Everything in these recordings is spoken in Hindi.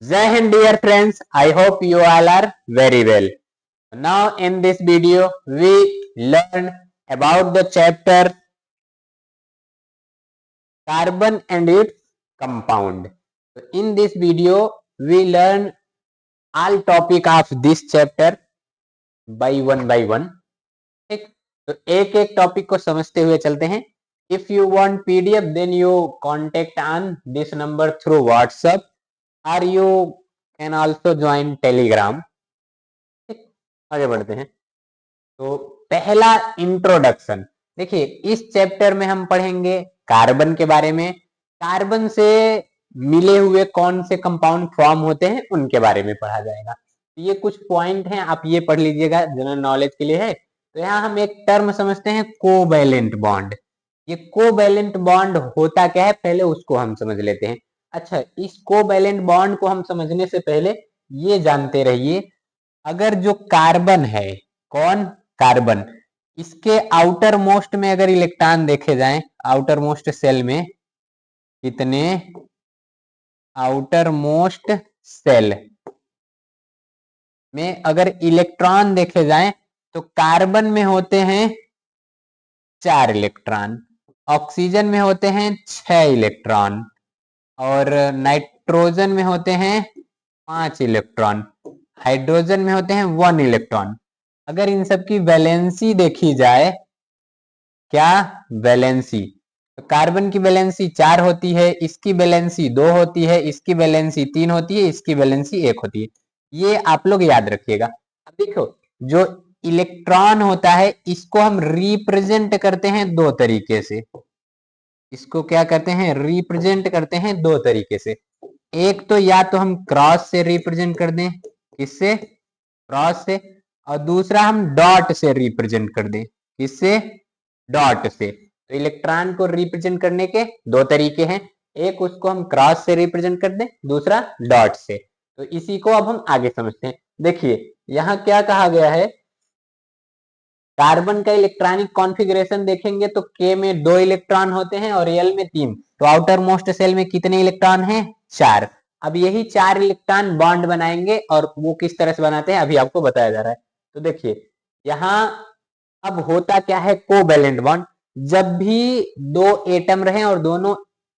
Jai Hind, dear friends. I hope you all are very well. Now, in this video, we learn about the chapter carbon and its compound. So in this video, we learn all topic of this chapter by one. ठीक, तो एक एक टॉपिक को समझते हुए चलते हैं. If you want PDF, then you contact on this number through WhatsApp, or you can also join Telegram. ठीक, आगे बढ़ते हैं. तो पहला इंट्रोडक्शन. देखिए, इस चैप्टर में हम पढ़ेंगे कार्बन के बारे में. कार्बन से मिले हुए कौन से कंपाउंड फॉर्म होते हैं उनके बारे में पढ़ा जाएगा. ये कुछ पॉइंट हैं, आप ये पढ़ लीजिएगा, जनरल नॉलेज के लिए है. तो यहाँ हम एक टर्म समझते हैं, कोवैलेंट बॉन्ड. ये कोवैलेंट बॉन्ड होता क्या है, पहले उसको हम समझ लेते हैं. अच्छा, इस कोवैलेंट बॉन्ड को हम समझने से पहले ये जानते रहिए, अगर जो कार्बन है, कौन, कार्बन, इसके आउटर मोस्ट में अगर इलेक्ट्रॉन देखे जाएं, आउटर मोस्ट सेल में कितने, आउटर मोस्ट सेल में अगर इलेक्ट्रॉन देखे जाएं तो कार्बन में होते हैं 4 इलेक्ट्रॉन, ऑक्सीजन में होते हैं 6 इलेक्ट्रॉन, और नाइट्रोजन में होते हैं 5 इलेक्ट्रॉन, हाइड्रोजन में होते हैं 1 इलेक्ट्रॉन. अगर इन सब की वैलेंसी देखी जाए, क्या वैलेंसी, तो कार्बन की वैलेंसी 4 होती है, इसकी वैलेंसी 2 होती है, इसकी वैलेंसी 3 होती है, इसकी वैलेंसी 1 होती है. ये आप लोग याद रखिएगा. अब देखो, जो इलेक्ट्रॉन होता है इसको हम रिप्रेजेंट करते हैं 2 तरीके से. इसको क्या करते हैं, रिप्रेजेंट करते हैं 2 तरीके से. एक तो या तो हम क्रॉस से रिप्रेजेंट कर दें, किससे, क्रॉस से, और दूसरा हम डॉट से रिप्रेजेंट कर दें, किससे, डॉट से. तो इलेक्ट्रॉन को रिप्रेजेंट करने के 2 तरीके हैं, एक उसको हम क्रॉस से रिप्रेजेंट कर दें, दूसरा डॉट से. तो इसी को अब हम आगे समझते हैं. देखिए, यहाँ क्या कहा गया है, कार्बन का इलेक्ट्रॉनिक कॉन्फ़िगरेशन देखेंगे तो K में 2 इलेक्ट्रॉन होते हैं और L में 3. तो आउटर मोस्ट सेल में कितने इलेक्ट्रॉन हैं, 4. अब यही 4 इलेक्ट्रॉन बॉन्ड बनाएंगे, और वो किस तरह से बनाते हैं अभी आपको बताया जा रहा है. तो देखिए, यहाँ अब होता क्या है, कोवैलेंट बॉन्ड. जब भी 2 एटम रहे और दोनों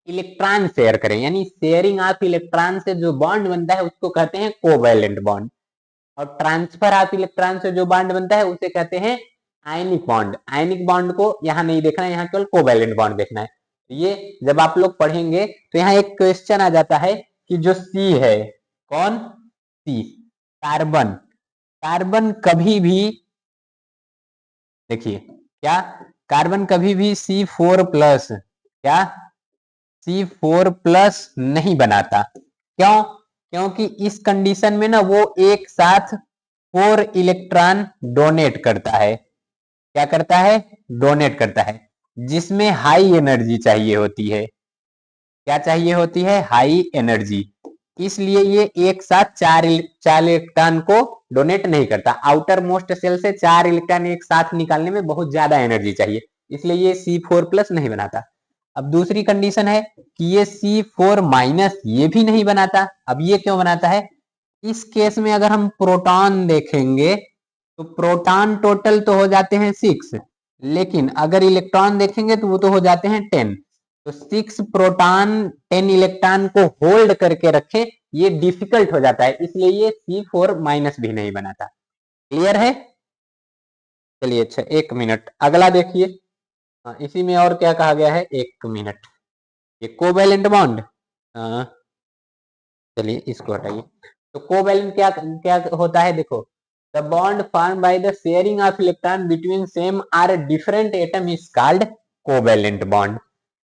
इलेक्ट्रॉन शेयर करें, यानी शेयरिंग ऑफ इलेक्ट्रॉन से जो बॉन्ड बनता है उसको कहते हैं कोवैलेंट बॉन्ड. और ट्रांसफर ऑफ इलेक्ट्रॉन से जो बॉन्ड बनता है उसे कहते हैं आयनिक बॉन्ड. आयनिक बॉन्ड को यहाँ नहीं देखना है, यहाँ केवल कोवैलेंट बॉन्ड देखना है. ये जब आप लोग पढ़ेंगे तो यहाँ एक क्वेश्चन आ जाता है कि जो सी है, कौन, सी, कार्बन, कार्बन कभी भी, देखिए क्या, कार्बन कभी भी C4+, क्या, C4+ नहीं बनाता. क्यों, क्योंकि इस कंडीशन में ना वो एक साथ 4 इलेक्ट्रॉन डोनेट करता है. क्या करता है, डोनेट करता है, जिसमें हाई एनर्जी चाहिए होती है. क्या चाहिए होती है, हाई एनर्जी. इसलिए ये एक साथ 4 इलेक्ट्रॉन को डोनेट नहीं करता. आउटर मोस्ट सेल से 4 इलेक्ट्रॉन एक साथ निकालने में बहुत ज्यादा एनर्जी चाहिए, इसलिए ये C4+ नहीं बनाता. अब दूसरी कंडीशन है कि ये C4- ये भी नहीं बनाता. अब ये क्यों बनाता है, इस केस में अगर हम प्रोटॉन देखेंगे तो प्रोटॉन टोटल तो हो जाते हैं 6, लेकिन अगर इलेक्ट्रॉन देखेंगे तो वो तो हो जाते हैं 10. तो 6 प्रोटॉन 10 इलेक्ट्रॉन को होल्ड करके रखे, ये डिफिकल्ट हो जाता है, इसलिए ये C4- भी नहीं बनाता. क्लियर है. चलिए, अच्छा, 1 मिनट, अगला देखिए. इसी में और क्या कहा गया है, 1 मिनट. ये कोवैलेंट बॉन्ड, चलिए इसको हटाइए. तो कोवैलेंट क्या क्या होता है, देखो, the bond form by the sharing of electron between same or different atom is called covalent bond.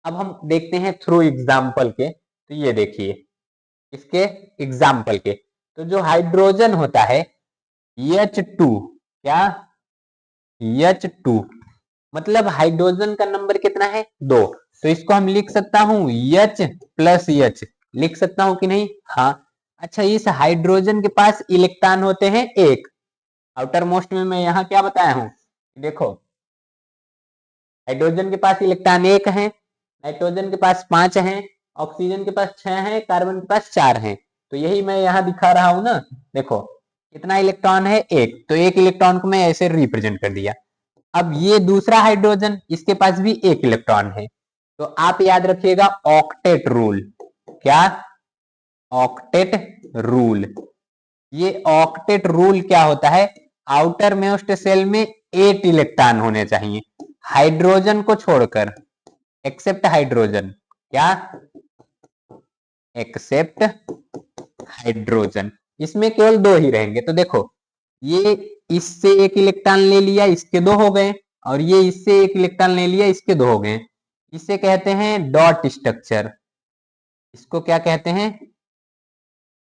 अब हम देखते हैं थ्रू एग्जाम्पल के. तो ये देखिए, इसके एग्जाम्पल के, तो जो हाइड्रोजन होता है H2, क्या, H2, मतलब हाइड्रोजन का नंबर कितना है, 2. तो इसको हम लिख सकता हूं H+H, लिख सकता हूं कि नहीं, हाँ. अच्छा, इस हाइड्रोजन के पास इलेक्ट्रॉन होते हैं 1. आउटर मोस्ट में मैं यहाँ क्या बताया हूं, देखो, हाइड्रोजन के पास इलेक्ट्रॉन 1 है, नाइट्रोजन के पास 5 हैं, ऑक्सीजन के पास 6 हैं, कार्बन के पास 4 हैं. तो यही मैं यहाँ दिखा रहा हूं ना, देखो कितना इलेक्ट्रॉन है, एक, तो एक इलेक्ट्रॉन को मैं ऐसे रिप्रेजेंट कर दिया। अब ये दूसरा हाइड्रोजन, इसके पास भी एक इलेक्ट्रॉन है, तो आप याद रखिएगा ऑक्टेट रूल। क्या? Octet rule. ये ऑक्टेट रूल क्या होता है? आउटर मोस्ट सेल में 8 इलेक्ट्रॉन होने चाहिए हाइड्रोजन को छोड़कर, एक्सेप्ट हाइड्रोजन। क्या? एक्सेप्ट हाइड्रोजन, इसमें केवल 2 ही रहेंगे। तो देखो ये इससे एक इलेक्ट्रॉन ले लिया, इसके 2 हो गए, और ये इससे एक इलेक्ट्रॉन ले लिया, इसके 2 हो गए। इसे कहते हैं डॉट स्ट्रक्चर। इसको क्या कहते हैं?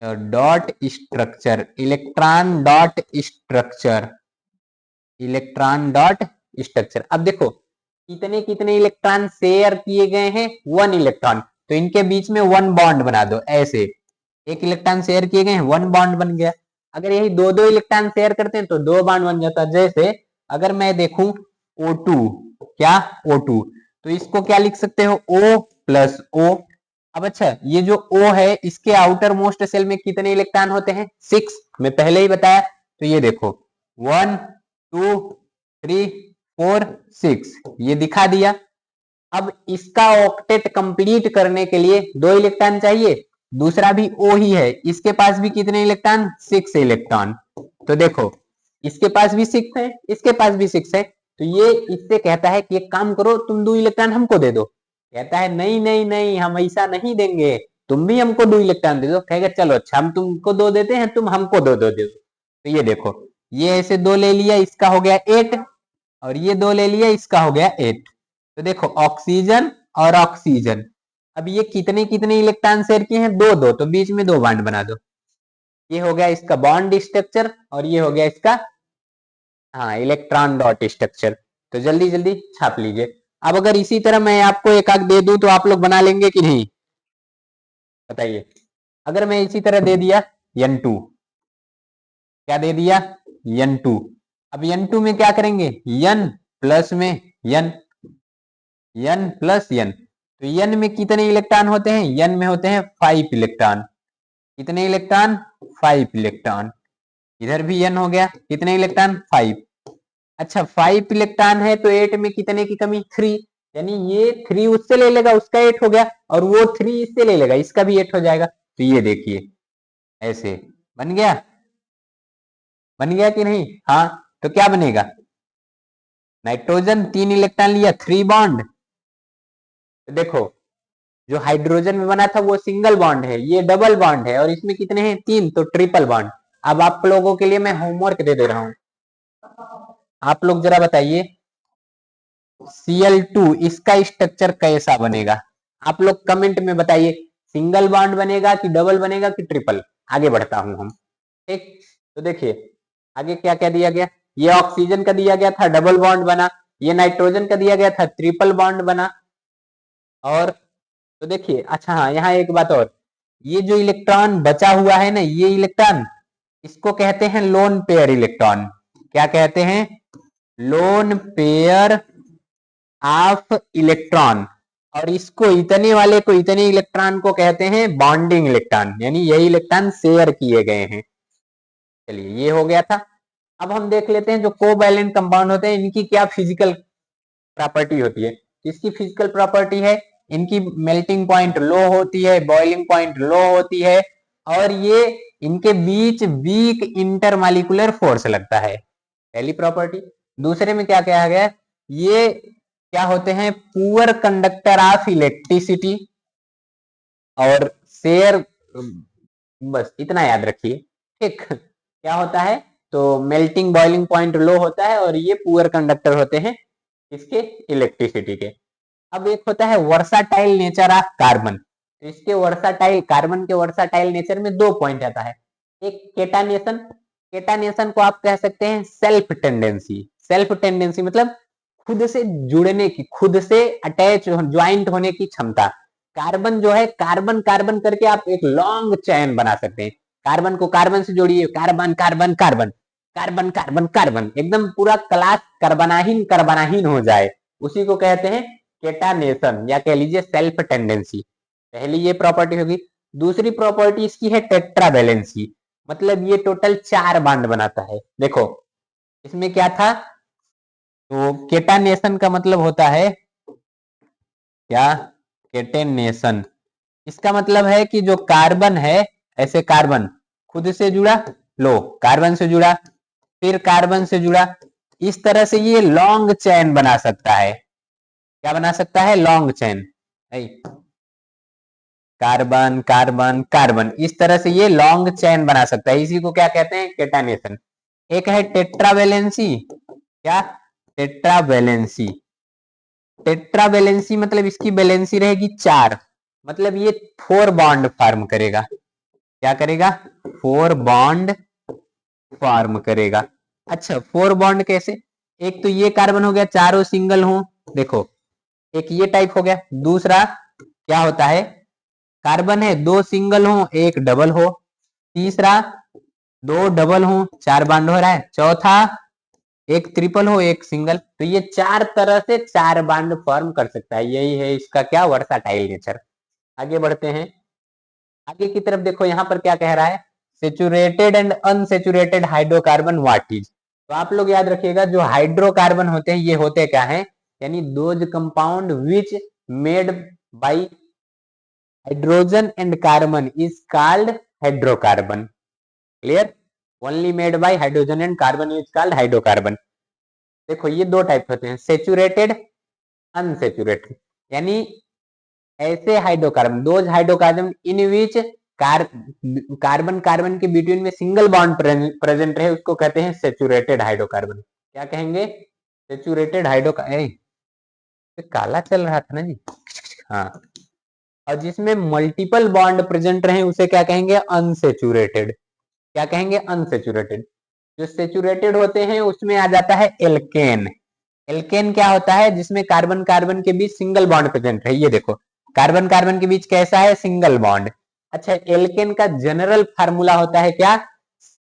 Dot structure, electron dot structure, electron dot structure. अब देखो कितने कितने इलेक्ट्रॉन शेयर किए गए हैं? 1 इलेक्ट्रॉन, तो इनके बीच में 1 बॉन्ड बना दो। ऐसे एक इलेक्ट्रॉन शेयर किए गए हैं, 1 बॉन्ड बन गया। अगर यही 2 इलेक्ट्रॉन शेयर करते हैं तो 2 बॉन्ड बन जाता है। जैसे अगर मैं देखूं O2, क्या? O2, तो इसको क्या लिख सकते हो? O plus O। अब अच्छा, ये जो O है इसके आउटर मोस्ट सेल में कितने इलेक्ट्रॉन होते हैं? 6, मैं पहले ही बताया। तो ये देखो 1 2 3 4 6, ये दिखा दिया। अब इसका ऑक्टेट कंप्लीट करने के लिए 2 इलेक्ट्रॉन चाहिए, दूसरा भी O ही है, इसके पास भी कितने इलेक्ट्रॉन? 6 इलेक्ट्रॉन। तो देखो इसके पास भी 6 है, इसके पास भी 6 है, तो ये इससे कहता है कि एक काम करो, तुम 2 इलेक्ट्रॉन हमको दे दो। कहता है नहीं नहीं नहीं, हम ऐसा नहीं देंगे, तुम भी हमको 2 इलेक्ट्रॉन दे दो। कहेगा चलो अच्छा, हम तुमको 2 देते हैं, तुम हमको 2 दो दे दो। तो ये देखो ये ऐसे 2 ले लिया, इसका हो गया 8, और ये 2 ले लिया, इसका हो गया 8। तो देखो ऑक्सीजन और ऑक्सीजन, अब ये कितने कितने इलेक्ट्रॉन शेयर किए हैं? 2 2, तो बीच में 2 बॉन्ड बना दो। ये हो गया इसका बॉन्ड स्ट्रक्चर, और ये हो गया इसका हाँ इलेक्ट्रॉन डॉट स्ट्रक्चर। तो जल्दी जल्दी छाप लीजिए। अब अगर इसी तरह मैं आपको एक आध दे दूं तो आप लोग बना लेंगे कि नहीं, बताइए। अगर मैं इसी तरह दे दिया N2, क्या दे दिया? N2। अब N2 में क्या करेंगे? N प्लस में N, N प्लस N। तो N में कितने इलेक्ट्रॉन होते हैं? N में होते हैं 5 इलेक्ट्रॉन। कितने इलेक्ट्रॉन? 5 इलेक्ट्रॉन। इधर भी N हो गया, कितने इलेक्ट्रॉन? 5। अच्छा 5 इलेक्ट्रॉन है तो 8 में कितने की कमी? 3, यानी ये 3 उससे ले लेगा, उसका 8 हो गया, और वो 3 इससे ले लेगा, इसका भी 8 हो जाएगा। तो ये देखिए ऐसे बन गया, बन गया कि नहीं? हाँ, तो क्या बनेगा? नाइट्रोजन 3 इलेक्ट्रॉन लिया, 3 बॉन्ड। तो देखो जो हाइड्रोजन में बना था वो सिंगल बॉन्ड है, ये डबल बॉन्ड है, और इसमें कितने हैं? 3, तो ट्रिपल बॉन्ड। अब आप लोगों के लिए मैं होमवर्क दे दे रहा हूं, आप लोग जरा बताइए Cl2 इसका स्ट्रक्चर कैसा बनेगा? आप लोग कमेंट में बताइए, सिंगल बॉन्ड बनेगा कि डबल बनेगा कि ट्रिपल? आगे बढ़ता हूं हम, ठीक। तो देखिए आगे क्या क्या दिया गया। ये ऑक्सीजन का दिया गया था, डबल बॉन्ड बना। ये नाइट्रोजन का दिया गया था, ट्रिपल बॉन्ड बना। और तो देखिए अच्छा हाँ, यहाँ एक बात और, ये जो इलेक्ट्रॉन बचा हुआ है ना, ये इलेक्ट्रॉन, इसको कहते हैं लोन पेयर इलेक्ट्रॉन। क्या कहते हैं? Lone pair of electron. और इसको इतने वाले को, इतने इलेक्ट्रॉन को कहते हैं बॉन्डिंग इलेक्ट्रॉन, यानी यही इलेक्ट्रॉन शेयर किए गए हैं। चलिए ये हो गया था। अब हम देख लेते हैं जो कोवैलेंट कंपाउंड होते हैं इनकी क्या फिजिकल प्रॉपर्टी होती है। इसकी फिजिकल प्रॉपर्टी है, इनकी मेल्टिंग पॉइंट लो होती है, बॉइलिंग पॉइंट लो होती है, और ये इनके बीच वीक इंटरमॉलिक्यूलर फोर्स लगता है, पहली प्रॉपर्टी। दूसरे में क्या कहा गया? ये क्या होते हैं? पुअर कंडक्टर ऑफ इलेक्ट्रिसिटी और शेयर, बस इतना याद रखिए, ठीक। क्या होता है? तो मेल्टिंग बॉइलिंग पॉइंट लो होता है, और ये पुअर कंडक्टर होते हैं इसके इलेक्ट्रिसिटी के। अब एक होता है वर्साटाइल नेचर ऑफ कार्बन। तो इसके वर्साटाइल, कार्बन के वर्साटाइल नेचर में 2 पॉइंट आता है। एक केटानेशन, केटानेशन को आप कह सकते हैं सेल्फ टेंडेंसी। सेल्फ टेंडेंसी मतलब खुद से जुड़ने की, खुद से अटैच ज्वाइंट होने की क्षमता। कार्बन जो है, कार्बन कार्बन करके आप एक लॉन्ग चैन बना सकते हैं। कार्बन को कार्बन से जोड़िए, carbon carbon carbon, carbon carbon carbon, एकदम पूरा क्लास कार्बनाहीन कार्बनाहीन हो जाए, उसी को कहते हैं केटानेशन, या कह लीजिए सेल्फ टेंडेंसी। पहली ये प्रॉपर्टी होगी। दूसरी प्रॉपर्टी इसकी है टेट्रावैलेंसी, मतलब ये टोटल 4 बॉन्ड बनाता है। देखो इसमें क्या था, तो केटानेशन का मतलब होता है क्या, केटेनेशन, इसका मतलब है कि जो कार्बन है, ऐसे कार्बन खुद से जुड़ा, लो कार्बन से जुड़ा, फिर कार्बन से जुड़ा, इस तरह से ये लॉन्ग चेन बना सकता है। क्या बना सकता है, long chain, carbon carbon carbon, इस तरह से ये लॉन्ग चेन बना सकता है, इसी को क्या कहते हैं, केटानेशन। एक है टेट्रावैलेंसी, क्या, टेट्रावैलेंसी, टेट्रावैलेंसी मतलब इसकी वैलेंसी रहेगी 4, मतलब ये 4 बॉन्ड फॉर्म करेगा। क्या करेगा, 4 बॉन्ड फॉर्म करेगा। अच्छा 4 बॉन्ड कैसे, एक तो ये कार्बन हो गया, चारों सिंगल हो, देखो एक ये टाइप हो गया। दूसरा क्या होता है, कार्बन है, 2 सिंगल हो एक डबल हो। तीसरा 2 डबल हो, 4 बॉन्ड हो रहा है। चौथा एक ट्रिपल हो एक सिंगल, तो ये 4 तरह से 4 बॉन्ड फॉर्म कर सकता है, यही है इसका क्या, वर्साटाइल नेचर। आगे बढ़ते हैं, आगे की तरफ देखो यहाँ पर क्या कह रहा है, saturated and unsaturated hydrocarbon what is. तो आप लोग याद रखिएगा, जो हाइड्रोकार्बन होते हैं ये होते क्या है, यानी those compound which made by hydrogen and carbon is called hydrocarbon. Clear, only made by hydrogen and carbon is called hydrocarbon. देखो ये दो टाइप होते हैं, सेचुरेटेड, अनसेचुरेटेड, यानी ऐसे hydrocarbon, those hydrocarbon in which carbon carbon के बिटवीन में सिंगल बॉन्ड प्रेजेंट रहे, उसको कहते हैं सेचुरेटेड हाइड्रोकार्बन। क्या कहेंगे, सेचुरेटेड हाइड्रोकार्बन। काला चल रहा था ना जी, हाँ। और जिसमें मल्टीपल बॉन्ड प्रेजेंट रहे उसे क्या कहेंगे, अनसेचुरेटेड। क्या कहेंगे, अनसेचुरेटेड। जो सेचुरेटेड होते हैं उसमें आ जाता है एल्केन। एल्केन क्या होता है, जिसमें कार्बन कार्बन के बीच सिंगल बॉन्ड प्रेजेंट है, ये देखो कार्बन कार्बन के बीच कैसा है, सिंगल बॉन्ड। अच्छा एल्केन का जनरल फार्मूला होता है क्या,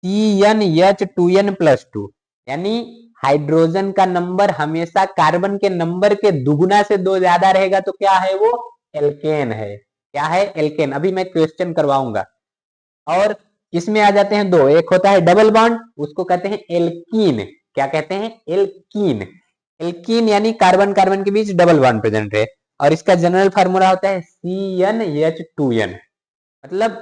CnH2n+2, यानी हाइड्रोजन का नंबर हमेशा कार्बन के नंबर के दुगुना से 2 ज्यादा रहेगा तो क्या है वो, एल्केन है। क्या है, एल्केन। अभी मैं क्वेश्चन करवाऊंगा। और इसमें आ जाते हैं दो, एक होता है डबल बॉन्ड, उसको कहते हैं एल्कीन। क्या कहते हैं, एल्कीन। एल्कीन यानी कार्बन कार्बन के बीच डबल बॉन्ड प्रेजेंट है, और इसका जनरल फार्मूला होता है CnH2n, मतलब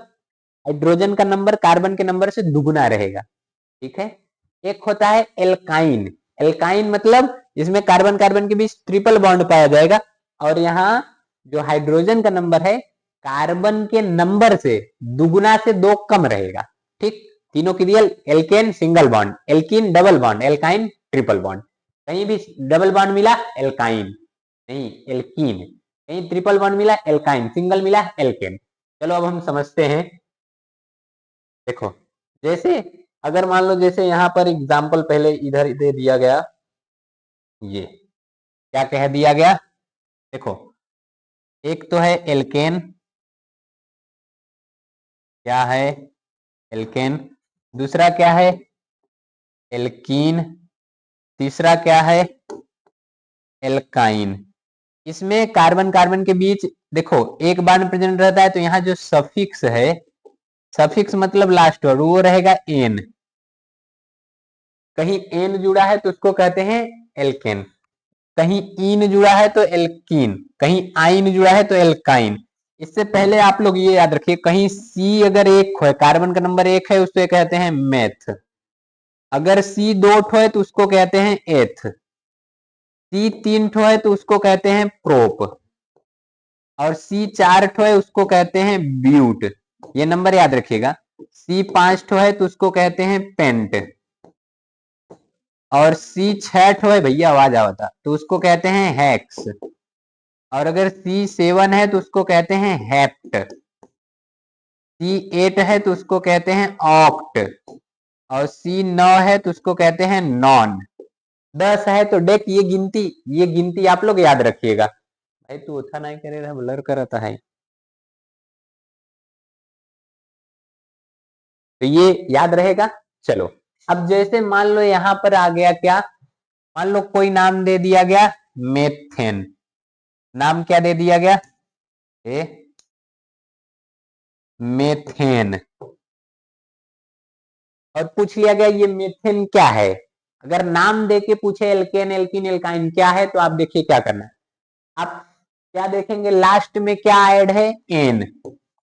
हाइड्रोजन का नंबर कार्बन के नंबर से दुगुना रहेगा। ठीक है, एक होता है एल्काइन। एल्काइन मतलब इसमें कार्बन कार्बन के बीच ट्रिपल बॉन्ड पाया जाएगा, और यहाँ जो हाइड्रोजन का नंबर है कार्बन के नंबर से दुगुना से 2 कम रहेगा। ठीक, तीनों की real, alkene single bond, alkene double bond, alkyne triple bond. कहीं भी डबल बॉन्ड मिला एल्काइन, नहीं एल्कीन, कहीं ट्रिपल बॉन्ड मिला एल्काइन, सिंगल मिला एल्केन। चलो अब हम समझते हैं। देखो जैसे अगर मान लो जैसे यहाँ पर एग्जाम्पल पहले इधर दे दिया गया, ये क्या कह दिया गया, देखो एक तो है एल्केन, क्या है, एल्केन। दूसरा क्या है, एल्कीन। तीसरा क्या है, एल्काइन। इसमें कार्बन कार्बन के बीच देखो एक बॉन्ड प्रेजेंट रहता है, तो यहाँ जो सफिक्स है, सफिक्स मतलब लास्ट वर्ड, वो रहेगा एन। कहीं एन जुड़ा है तो उसको कहते हैं एल्केन, कहीं इन जुड़ा है तो एल्कीन, कहीं आइन जुड़ा है तो एल्काइन। इससे पहले आप लोग ये याद रखिए, कहीं सी अगर एक है, कार्बन का नंबर 1 है, उसको कहते हैं मेथ। अगर सी 2 ठो है तो उसको कहते हैं एथ। सी 3 ठो है तो उसको कहते हैं प्रोप, और सी 4 ठो है उसको कहते हैं ब्यूट। ये नंबर याद रखिएगा। सी 5 ठो है तो उसको कहते हैं पेंट, और सी 6 ठो है, भैया आवाज आवता, तो उसको कहते हैं हेक्स। और अगर C7 है तो उसको कहते हैं हेप्ट। C8 है तो उसको कहते हैं ऑक्ट, और C9 है तो उसको कहते हैं नॉन। 10 है तो डेक। ये गिनती आप लोग याद रखिएगा। भाई तू उठा नहीं करे रहा, ब्लर करता है, तो ये याद रहेगा। चलो अब जैसे मान लो यहां पर आ गया क्या, मान लो कोई नाम दे दिया गया मेथेन। नाम क्या दे दिया गया, ए मेथेन। और पूछ लिया गया ये मेथेन क्या है। अगर नाम देके पूछे एल्केन एल्कीन एल्काइन क्या है, तो आप देखिए क्या करना है। आप क्या देखेंगे, लास्ट में क्या ऐड है, एन।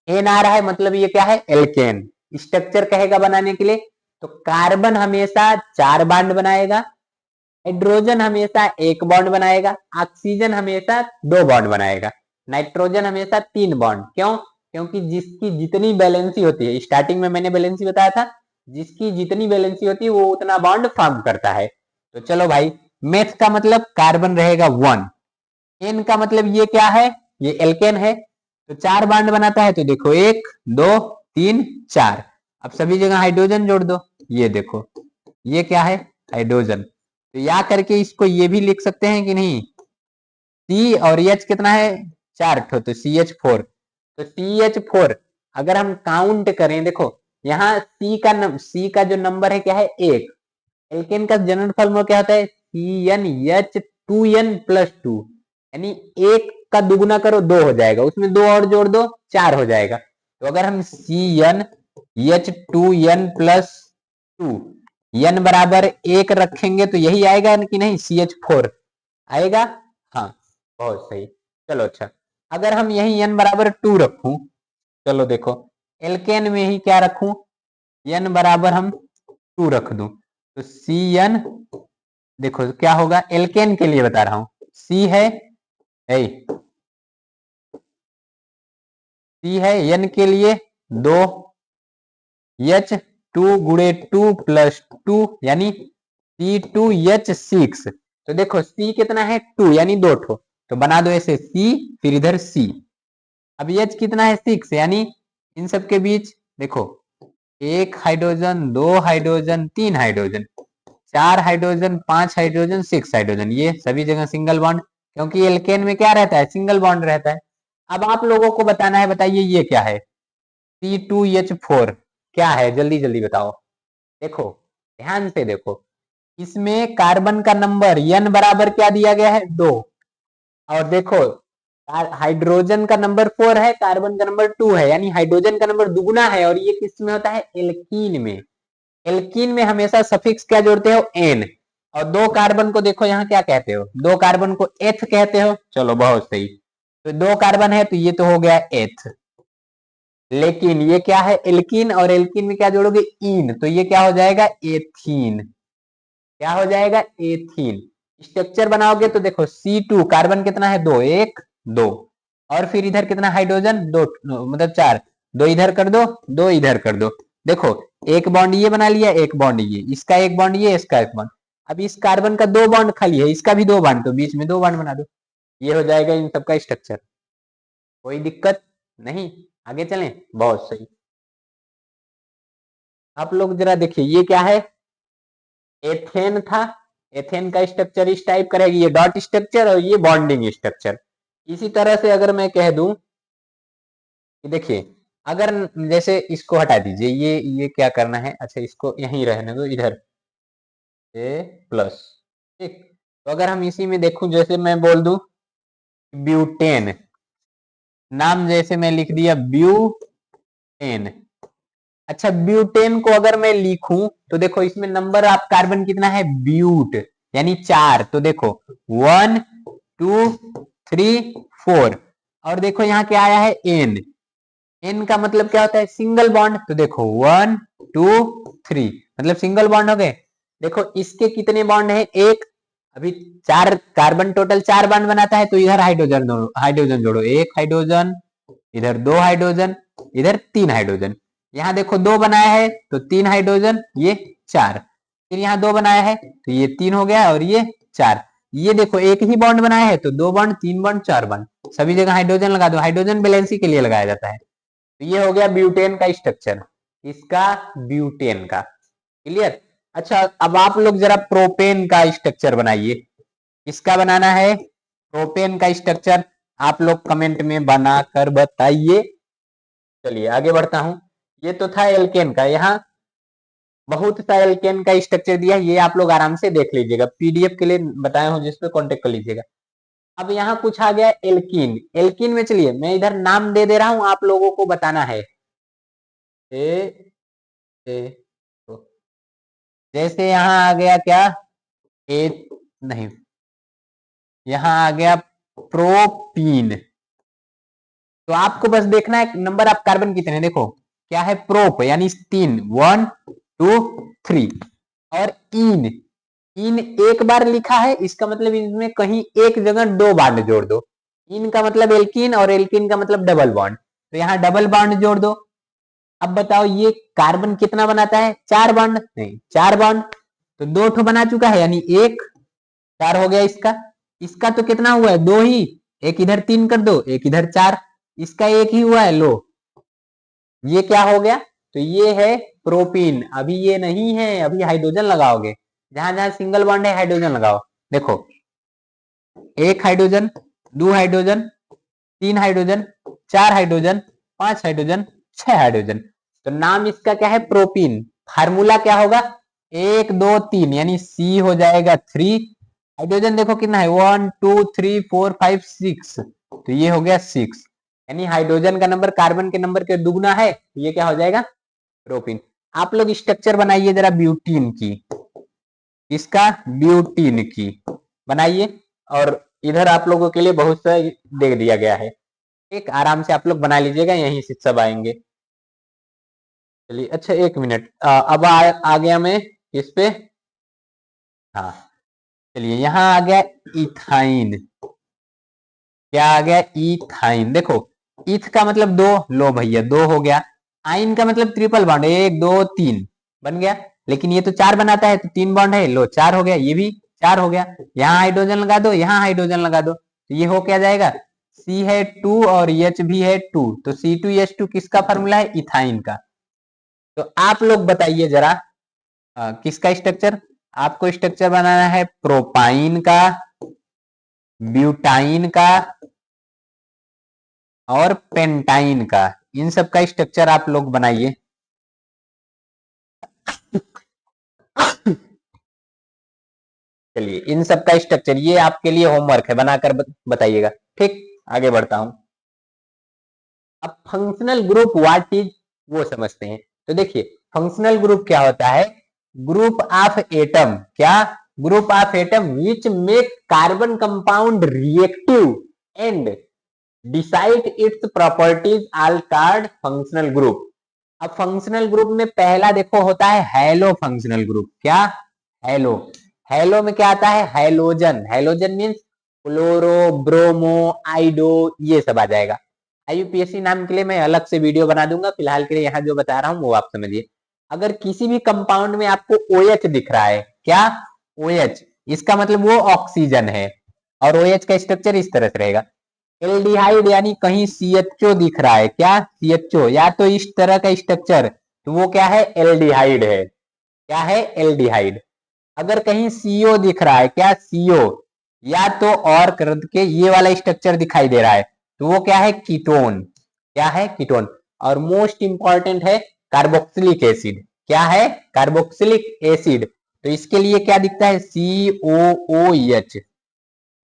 एन आ रहा है, मतलब ये क्या है, एल्केन। स्ट्रक्चर कहेगा बनाने के लिए, तो कार्बन हमेशा 4 बॉन्ड बनाएगा, हाइड्रोजन हमेशा 1 बॉन्ड बनाएगा, ऑक्सीजन हमेशा 2 बॉन्ड बनाएगा, नाइट्रोजन हमेशा 3 बॉन्ड। क्यों? क्योंकि जिसकी जितनी वैलेंसी होती है, स्टार्टिंग में मैंने वैलेंसी बताया था, जिसकी जितनी वैलेंसी होती है वो उतना बॉन्ड फॉर्म करता है। तो चलो भाई, मेथ का मतलब कार्बन रहेगा 1, एन का मतलब ये क्या है, ये एल्केन है, तो 4 बॉन्ड बनाता है, तो देखो 1 2 3 4। अब सभी जगह हाइड्रोजन जोड़ दो, ये देखो ये क्या है, हाइड्रोजन। तो या करके इसको ये भी लिख सकते हैं कि नहीं, सी और एच कितना है, 4 ठो, तो CH4। तो CH4 अगर हम काउंट करें, देखो यहाँ सी का जो नंबर है क्या है, 1। एल्केन का जनरल फॉर्मूला क्या होता है, CnH2n+2, यानी 1 का दुगुना करो 2 हो जाएगा, उसमें 2 और जोड़ दो 4 हो जाएगा। तो अगर हम CnH2n+2 n बराबर 1 रखेंगे तो यही आएगा कि नहीं, CH4 आएगा। हाँ, बहुत सही। चलो अच्छा, अगर हम यही n बराबर 2 रखूं, चलो देखो एल्केन में ही क्या रखूं, n बराबर हम 2 रख दूं, तो Cn, देखो क्या होगा, एल्केन के लिए बता रहा हूं, C है, C है, n के लिए 2, H2 गुणे 2+2 यानी C2H6। तो देखो C कितना है, 2 यानी 2 ठो, तो बना दो ऐसे C, फिर इधर C। अब H कितना है, 6, यानी इन सब के बीच देखो 1 hydrogen, 2 hydrogen, 3 hydrogen, 4 hydrogen, 5 hydrogen, 6 hydrogen, ये सभी जगह सिंगल बॉन्ड, क्योंकि एल्केन में क्या रहता है, सिंगल बॉन्ड रहता है। अब आप लोगों को बताना है, बताइए ये क्या है, C2H4 क्या है, जल्दी जल्दी बताओ। देखो ध्यान से देखो, इसमें कार्बन का नंबर n बराबर क्या दिया गया है, 2। और देखो हाइड्रोजन का नंबर 4 है, कार्बन का नंबर 2 है, यानी हाइड्रोजन का नंबर दुगुना है, और ये किस में होता है, एल्कीन में। एल्कीन में हमेशा सफिक्स क्या जोड़ते हो, एन। और 2 कार्बन को देखो यहाँ क्या कहते हो, 2 कार्बन को एथ कहते हो। चलो बहुत सही, तो 2 कार्बन है तो ये तो हो गया एथ, लेकिन ये क्या है, एल्कीन, और एल्कीन में क्या जोड़ोगे, इन, तो ये क्या हो जाएगा, एथीन। क्या हो जाएगा, एथीन। स्ट्रक्चर बनाओगे तो देखो C2 कार्बन कितना है, 2, 1 2, और फिर इधर कितना हाइड्रोजन, 2, मतलब 4, 2 इधर कर दो, 2 इधर कर दो। देखो एक बॉन्ड ये बना लिया, एक बॉन्ड ये, इसका एक बॉन्ड ये, इसका एक बॉन्ड। अब इस कार्बन का 2 बॉन्ड खाली है, इसका भी 2 बॉन्ड, तो बीच में 2 बॉन्ड बना दो, ये हो जाएगा इन सबका स्ट्रक्चर। कोई दिक्कत नहीं, आगे चलें, बहुत सही। आप लोग जरा देखिए ये क्या है, एथेन था, एथेन का स्ट्रक्चर इस टाइप का रहेगा, ये डॉट स्ट्रक्चर और ये बॉन्डिंग स्ट्रक्चर। इसी तरह से अगर मैं कह दूं कि देखिए, अगर जैसे इसको हटा दीजिए, ये क्या करना है, अच्छा इसको यहीं रहने दो, इधर ए प्लस, ठीक। तो अगर हम इसी में देखूं, जैसे मैं बोल दूं ब्यूटेन, नाम जैसे मैं लिख दिया ब्यूटेन। अच्छा ब्यूटेन को अगर मैं लिखूं तो देखो इसमें नंबर ऑफ कार्बन कितना है, ब्यूट, यानी 4, तो देखो 1 2 3 4, और देखो यहाँ क्या आया है, एन। एन का मतलब क्या होता है, सिंगल बॉन्ड, तो देखो 1 2 3, मतलब सिंगल बॉन्ड हो गए। देखो इसके कितने बॉन्ड है, एक, अभी 4 कार्बन टोटल 4 बॉन्ड बनाता है, तो इधर हाइड्रोजन जोड़ो, 1 हाइड्रोजन, इधर 2 हाइड्रोजन, इधर 3 हाइड्रोजन। यहाँ देखो 2 बनाया है तो 3 हाइड्रोजन, ये 4, फिर यहाँ 2 बनाया है तो ये 3 हो गया, और ये 4। ये देखो एक ही बॉन्ड बनाया है तो 2 बॉन्ड, 3 बॉन्ड, 4 बॉन्ड, सभी जगह हाइड्रोजन लगा दो, हाइड्रोजन बैलेंसी के लिए लगाया जाता है। तो ये हो गया ब्यूटेन का स्ट्रक्चर, इसका, ब्यूटेन का, क्लियर। अच्छा अब आप लोग जरा प्रोपेन का स्ट्रक्चर बनाइए, किसका बनाना है, प्रोपेन का स्ट्रक्चर, आप लोग कमेंट में बनाकर बताइए। चलिए आगे बढ़ता हूं, ये तो था एल्केन का, यहाँ बहुत सा एल्केन का स्ट्रक्चर दिया है, ये आप लोग आराम से देख लीजिएगा, पीडीएफ के लिए बताया हूं, जिसपे कांटेक्ट कर लीजिएगा। अब यहाँ कुछ आ गया एल्कीन, एल्कीन में चलिए मैं इधर नाम दे दे रहा हूं, आप लोगों को बताना है। ए ए ओ। जैसे यहां आ गया क्या, ए नहीं, यहां आ गया प्रोपीन। तो आपको बस देखना है नंबर ऑफ कार्बन कितने, देखो क्या है प्रोप यानी 3, 1 2 3, और इन, इन एक बार लिखा है, इसका मतलब इसमें कहीं एक जगह 2 बॉन्ड जोड़ दो। इन का मतलब एल्कीन और एल्कीन का मतलब डबल बॉन्ड, तो यहाँ डबल बॉन्ड जोड़ दो। अब बताओ ये कार्बन कितना बनाता है, 4 बॉन्ड, नहीं 4 बॉन्ड, तो 2 ठो बना चुका है यानी 1, 4 हो गया इसका। इसका तो कितना हुआ है, 2 ही, एक इधर 3 कर दो, एक इधर 4, इसका एक ही हुआ है, लो ये क्या हो गया, तो ये है प्रोपीन। अभी ये नहीं है, अभी हाइड्रोजन लगाओगे, जहां जहां सिंगल बॉन्ड है हाइड्रोजन लगाओ। देखो 1 hydrogen, 2 hydrogen, 3 hydrogen, 4 hydrogen, 5 hydrogen, 6 hydrogen, तो नाम इसका क्या है, प्रोपीन। फार्मूला क्या होगा, 1 2 3 यानी सी हो जाएगा 3। हाइड्रोजन देखो कितना है, 1 2 3 4 5 6, तो ये हो गया 6, यानी हाइड्रोजन का नंबर कार्बन के नंबर के दुगना है, ये क्या हो जाएगा, प्रोपीन। आप लोग स्ट्रक्चर बनाइए जरा ब्यूटीन की, इसका ब्यूटीन की बनाइए, और इधर आप लोगों के लिए बहुत सा दे दिया गया है, एक आराम से आप लोग बना लीजिएगा, यहीं से सब आएंगे। चलिए अच्छा 1 मिनट, अब आ गया मैं इस पे, हाँ चलिए यहाँ आ गया इथाइन। क्या आ गया, इथाइन। देखो इथ का मतलब 2, लो भैया 2 हो गया। आइन का मतलब ट्रिपल बॉन्ड, 1 2 3 बन गया, लेकिन ये तो 4 बनाता है, तो 3 बॉन्ड है, लो 4 हो गया, ये भी 4 हो गया। यहाँ हाइड्रोजन लगा दो, यहाँ हाइड्रोजन लगा दो, तो ये हो क्या जाएगा, सी है 2 और एच भी है 2, तो C2H2 किसका फॉर्मूला है, इथाइन का। तो आप लोग बताइए जरा, किसका स्ट्रक्चर, आपको स्ट्रक्चर बनाना है प्रोपाइन का, ब्यूटाइन का और पेंटाइन का, इन सब का स्ट्रक्चर आप लोग बनाइए। चलिए इन सब का स्ट्रक्चर, ये आपके लिए होमवर्क है, बनाकर बताइएगा। ठीक, आगे बढ़ता हूं। अब फंक्शनल ग्रुप व्हाट इज, वो समझते हैं। तो देखिए फंक्शनल ग्रुप क्या होता है, ग्रुप ऑफ एटम, क्या, group of atom which make carbon compound reactive and decide its properties are called functional group. अब फंक्शनल ग्रुप में पहला देखो होता है हैलो फंक्शनल ग्रुप, क्या, हैलो। हैलो में क्या आता है, halogen, halogen means chloro bromo iodo, ये सब आ जाएगा। आईयूपीएससी नाम के लिए मैं अलग से वीडियो बना दूंगा, फिलहाल के लिए यहाँ जो बता रहा हूँ वो आप समझिए। अगर किसी भी कंपाउंड में आपको OH दिख रहा है, क्या, OH, इसका मतलब वो ऑक्सीजन है, और OH का स्ट्रक्चर इस तरह से रहेगा। एल्डिहाइड यानी कहीं CHO दिख रहा है, क्या, CHO, या तो इस तरह का स्ट्रक्चर, तो वो क्या है, एल्डिहाइड है, क्या है, एल्डिहाइड। अगर कहीं CO दिख रहा है, क्या, CO, या तो और करके ये वाला स्ट्रक्चर दिखाई दे रहा है, तो वो क्या है, कीटोन, क्या है, कीटोन। और मोस्ट इंपॉर्टेंट है कार्बोक्सिलिक एसिड, क्या है, कार्बोक्सिलिक एसिड, तो इसके लिए क्या दिखता है, COOH,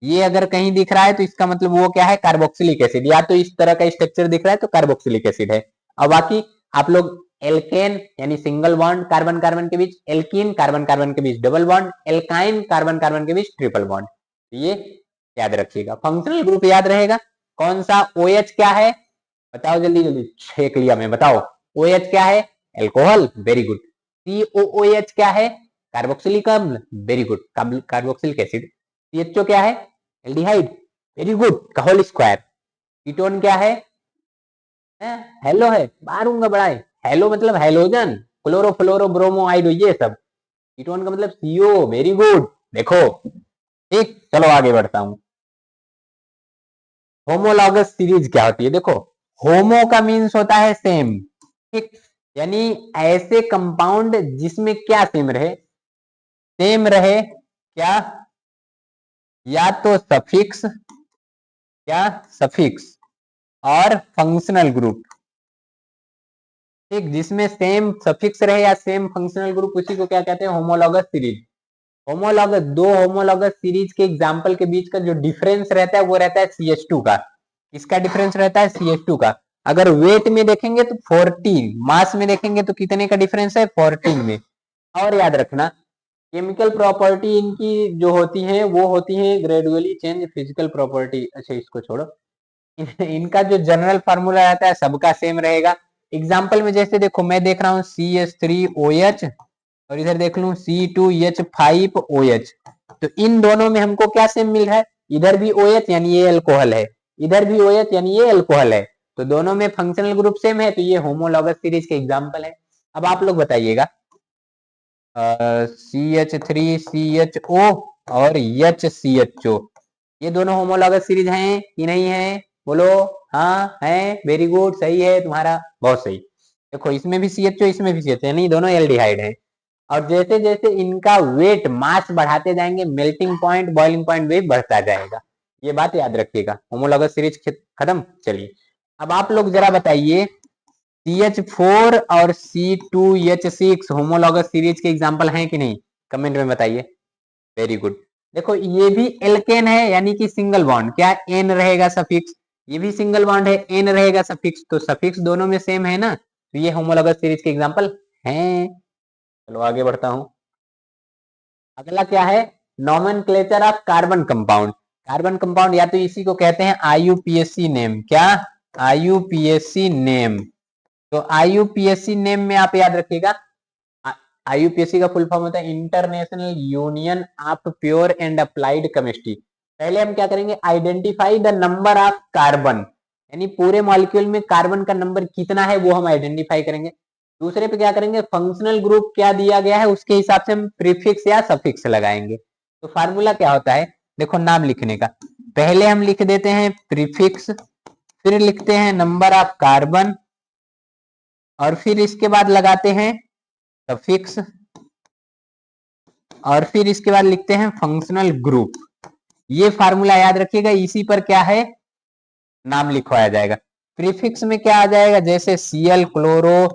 ये अगर कहीं दिख रहा है तो इसका मतलब वो क्या है, कार्बोक्सिलिक एसिड, या तो इस तरह का स्ट्रक्चर दिख रहा है तो कार्बोक्सिलिक एसिड है। और बाकी आप लोग एल्केन यानी सिंगल बॉन्ड कार्बन कार्बन के बीच, एल्कीन कार्बन कार्बन के बीच double bond, alkyne carbon carbon के बीच ट्रिपल बॉन्ड, ये याद रखिएगा। फंक्शनल ग्रुप याद रहेगा, कौन सा, OH क्या है, बताओ जल्दी जल्दी, छेक लिया मैं, बताओ OH क्या है, एल्कोहल, वेरी गुड। COOH क्या है, कार्बोक्सिलिक अम्ल, very good, carboxylic acid. CHO क्या है, एल्डिहाइड, वेरी गुड, का होल स्क्वायर। कीटोन क्या है, हेलो है, मारूंगा बड़ा है, हेलो मतलब हेलोजन, क्लोरो फ्लोरो ब्रोमो आइडो, ये सब। कीटोन का मतलब CO, वेरी गुड। देखो ठीक, चलो आगे बढ़ता हूं। होमोलॉगस सीरीज क्या होती है, देखो होमो का मीन्स होता है सेम, ठीक, यानी ऐसे कंपाउंड जिसमें क्या सेम रहे, सेम रहे, क्या, या तो सफिक्स, क्या, सफिक्स, और फंक्शनल ग्रुप, ठीक, जिसमें सेम सफिक्स रहे या सेम फंक्शनल ग्रुप, उसी को क्या कहते हैं, होमोलॉगस सीरीज। होमोलॉगस, दो होमोलॉगस सीरीज के एग्जाम्पल के बीच का जो डिफरेंस रहता है वो रहता है CH2 का, किसका डिफरेंस रहता है, CH2 का। अगर वेट में देखेंगे तो 14, मास में देखेंगे तो कितने का डिफरेंस है 14 में। और याद रखना केमिकल प्रॉपर्टी इनकी जो होती है वो होती है ग्रेजुअली चेंज फिजिकल प्रॉपर्टी। अच्छा इसको छोड़ो, इनका जो जनरल फार्मूला रहता है सबका सेम रहेगा। एग्जाम्पल में जैसे देखो मैं देख रहा हूँ CH3OH और इधर देख लूं C2H5OH, तो इन दोनों में हमको क्या सेम मिल रहा है, इधर भी OH यानी ये अल्कोहल है, इधर भी OH यानी ये अल्कोहल है, तो दोनों में फंक्शनल ग्रुप सेम है, तो ये होमोलॉगस सीरीज के एग्जाम्पल है। अब आप लोग बताइएगा CH3CHO और HCHO ये दोनों होमोलॉगस सीरीज हैं कि नहीं है, बोलो। हाँ है, वेरी गुड, सही है तुम्हारा, बहुत सही। देखो इसमें भी CHO इसमें भी CHO यानी दोनों एल्डिहाइड है। और जैसे जैसे इनका वेट मास बढ़ाते जाएंगे मेल्टिंग पॉइंट बॉइलिंग पॉइंट भी बढ़ता जाएगा, ये बात याद रखिएगा। होमोलॉगस सीरीज खत्म। चलिए अब आप लोग जरा बताइए CH4 और C2H6 होमोलॉगस सीरीज के एग्जांपल हैं कि नहीं, कमेंट में बताइए। Very good. देखो ये भी एल्केन है यानी कि सिंगल बॉन्ड, क्या एन रहेगा सफिक्स, ये भी सिंगल बॉन्ड है एन रहेगा सफिक्स, तो सफिक्स दोनों में सेम है ना, तो ये होमोलॉगस सीरीज के एग्जांपल हैं। चलो आगे बढ़ता हूं। अगला क्या है, nomenclature of carbon compound. Carbon compound या तो इसी को कहते हैं IUPAC नेम, क्या IUPAC नेम। तो IUPAC नेम में आप याद रखिएगा, IUPAC का फुल फॉर्म होता है international union of pure and applied chemistry. पहले हम क्या करेंगे, identify the number of carbon, यानी पूरे मॉलिक्यूल में कार्बन का नंबर कितना है वो हम आइडेंटिफाई करेंगे। दूसरे पे क्या करेंगे, फंक्शनल ग्रुप क्या दिया गया है उसके हिसाब से हम प्रीफिक्स या सफिक्स लगाएंगे। तो फार्मूला क्या होता है, देखो नाम लिखने का, पहले हम लिख देते हैं प्रीफिक्स, फिर लिखते हैं नंबर ऑफ कार्बन, और फिर इसके बाद लगाते हैं सफिक्स, और फिर इसके बाद लिखते हैं फंक्शनल ग्रुप। ये फार्मूला याद रखिएगा, इसी पर क्या है नाम लिखवाया जाएगा। प्रीफिक्स में क्या आ जाएगा, जैसे Cl क्लोरो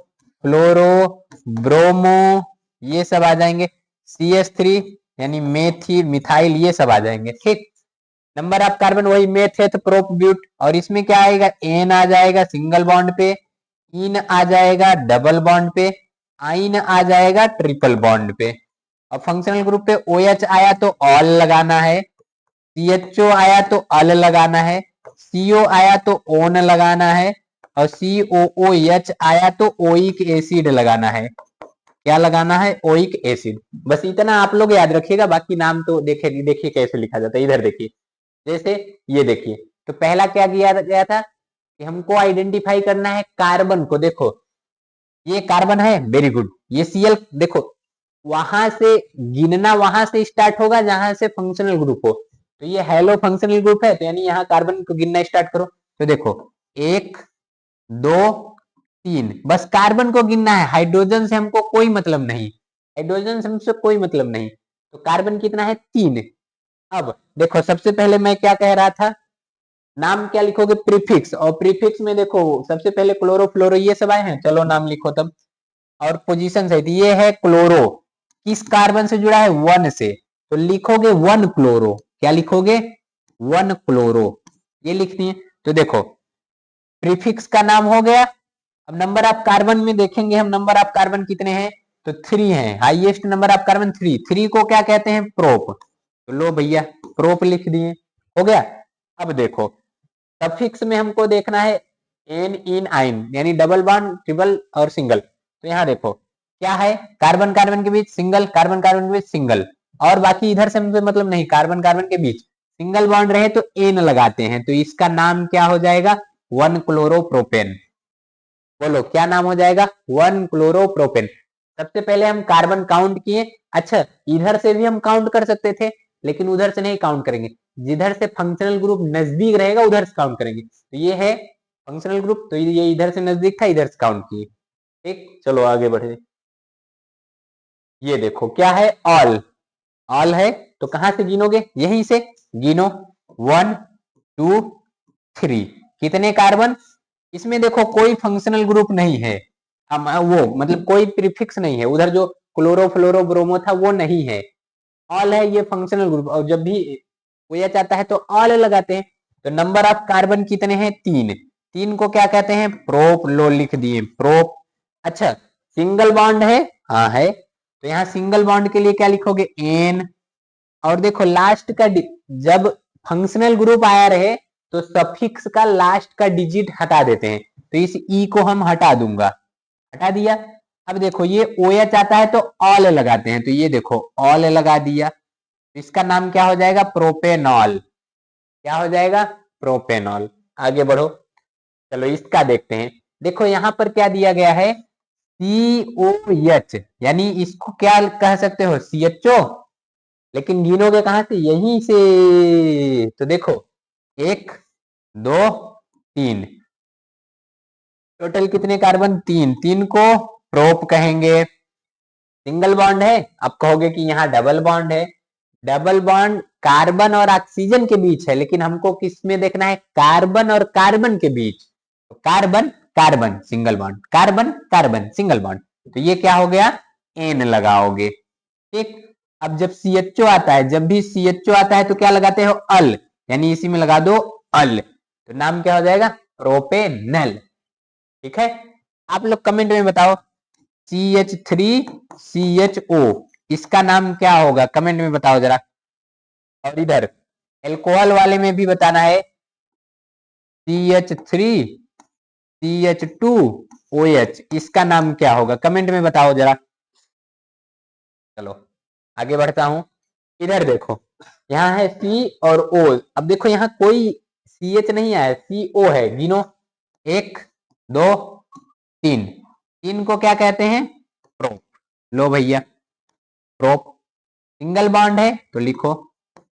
फ्लोरो ब्रोमो ये सब आ जाएंगे, CH3 यानी मेथी मिथाइल ये सब आ जाएंगे, ठीक। नंबर ऑफ कार्बन वही मेथेथ प्रोप ब्यूट, और इसमें क्या आएगा, एन आ जाएगा सिंगल बॉन्ड पे, इन आ जाएगा डबल बॉन्ड पे, आइन आ जाएगा ट्रिपल बॉन्ड पे। और फंक्शनल ग्रुप पे OH आया तो ऑल लगाना है, CHO आया तो अल लगाना है, CO आया तो ओन लगाना है, और COOH आया तो ओइक एसिड लगाना है। क्या लगाना है, ओइक एसिड। बस इतना आप लोग याद रखिएगा, बाकी नाम तो देखिए देखिए कैसे लिखा जाता है, इधर देखिए जैसे ये देखिए। तो पहला क्या किया गया था कि हमको आइडेंटिफाई करना है कार्बन को, देखो ये कार्बन है, वेरी गुड, ये Cl देखो वहां से गिनना वहां से स्टार्ट होगा जहां से फंक्शनल ग्रुप हो, तो ये हेलो फंक्शनल ग्रुप है, तो यानी यहाँ कार्बन को गिनना स्टार्ट करो। तो देखो 1 2 3, बस कार्बन को गिनना है, हाइड्रोजन से हमको कोई मतलब नहीं, हाइड्रोजन से हमसे कोई मतलब नहीं। तो कार्बन कितना है 3। अब देखो सबसे पहले मैं क्या कह रहा था, नाम क्या लिखोगे प्रीफिक्स, और प्रीफिक्स में देखो सबसे पहले क्लोरो फ्लोरो ये सब आए हैं, चलो नाम लिखो तब। और पोजीशन सही, ये है क्लोरो, किस कार्बन से जुड़ा है 1 से, तो लिखोगे 1 क्लोरो, क्या लिखोगे 1 क्लोरो, ये लिखनी है। तो देखो प्रीफिक्स का नाम हो गया। अब नंबर ऑफ कार्बन में देखेंगे हम, नंबर ऑफ कार्बन कितने हैं, तो 3 है, हाईएस्ट नंबर ऑफ कार्बन 3, 3 को क्या कहते हैं प्रोप, तो लो भैया प्रोप लिख दिए, हो गया। अब देखो सफिक्स में हमको देखना है एन इन आइन, यानी डबल बॉन्ड ट्रिपल और सिंगल। तो यहाँ देखो क्या है, कार्बन कार्बन के बीच सिंगल, कार्बन कार्बन के बीच सिंगल, और बाकी इधर से हमसे मतलब नहीं, कार्बन कार्बन के बीच सिंगल बॉन्ड रहे तो एन लगाते हैं, तो इसका नाम क्या हो जाएगा 1 क्लोरोप्रोपेन। बोलो क्या नाम हो जाएगा 1 क्लोरोप्रोपेन। सबसे पहले हम कार्बन काउंट किए, अच्छा इधर से भी हम काउंट कर सकते थे लेकिन उधर से नहीं काउंट करेंगे, जिधर से फंक्शनल ग्रुप नजदीक रहेगा उधर से काउंट करेंगे। तो ये है फंक्शनल ग्रुप, तो ये इधर से नजदीक था, इधर से काउंट किए, ठीक। चलो आगे बढ़े, ये देखो क्या है ऑल, ऑल है तो कहां से गिनोगे, यहीं से गिनो 1 2 3, कितने कार्बन, इसमें देखो कोई फंक्शनल ग्रुप नहीं है, वो मतलब कोई प्रीफिक्स नहीं है, उधर जो क्लोरो फ्लोरो ब्रोमो था वो नहीं है, ऑल है, ये फंक्शनल ग्रुप। और जब भी OH आता है तो ऑल लगाते हैं। तो नंबर ऑफ कार्बन कितने हैं 3, तीन को क्या कहते हैं? प्रोप। लो लिख दिए प्रोप। अच्छा सिंगल बॉन्ड है? हाँ है। तो यहाँ सिंगल बॉन्ड के लिए क्या लिखोगे? एन। और देखो लास्ट का जब फंक्शनल ग्रुप आया रहे तो सफिक्स का लास्ट का डिजिट हटा देते हैं, तो इस ई को हम हटा दूंगा, हटा दिया। अब देखो ये ओ एच आता है तो ऑल लगाते हैं, तो ये देखो ऑल लगा दिया, तो इसका नाम क्या हो जाएगा? प्रोपेनॉल। क्या हो जाएगा? प्रोपेनॉल। आगे बढ़ो, चलो इसका देखते हैं। देखो यहाँ पर क्या दिया गया है? COH, यानी इसको क्या कह सकते हो? CHO। लेकिन गिनोगे कहां से? यहीं से। तो देखो 1 2 3, टोटल कितने कार्बन? 3। 3 को प्रोप कहेंगे। सिंगल बॉन्ड है, अब कहोगे कि यहाँ डबल बॉन्ड है। डबल बॉन्ड कार्बन और ऑक्सीजन के बीच है, लेकिन हमको किस में देखना है? कार्बन और कार्बन के बीच। तो carbon carbon single bond, carbon carbon single bond, तो ये क्या हो गया? एन लगाओगे। ठीक। अब जब CHO आता है, जब भी CHO आता है तो क्या लगाते हो? अल, यानी इसी में लगा दो अल, तो नाम क्या हो जाएगा? प्रोपेनल। ठीक है, आप लोग कमेंट में बताओ CH3CHO इसका नाम क्या होगा? कमेंट में बताओ जरा। और इधर एल्कोहल वाले में भी बताना है, CH3CH2OH इसका नाम क्या होगा? कमेंट में बताओ जरा। चलो आगे बढ़ता हूं। इधर देखो यहाँ है C और O। अब देखो यहाँ कोई CH नहीं आया, CO है। गिनो 1 2 3। 3 को क्या कहते हैं? प्रोप। लो भैया प्रोप। सिंगल बॉन्ड है तो लिखो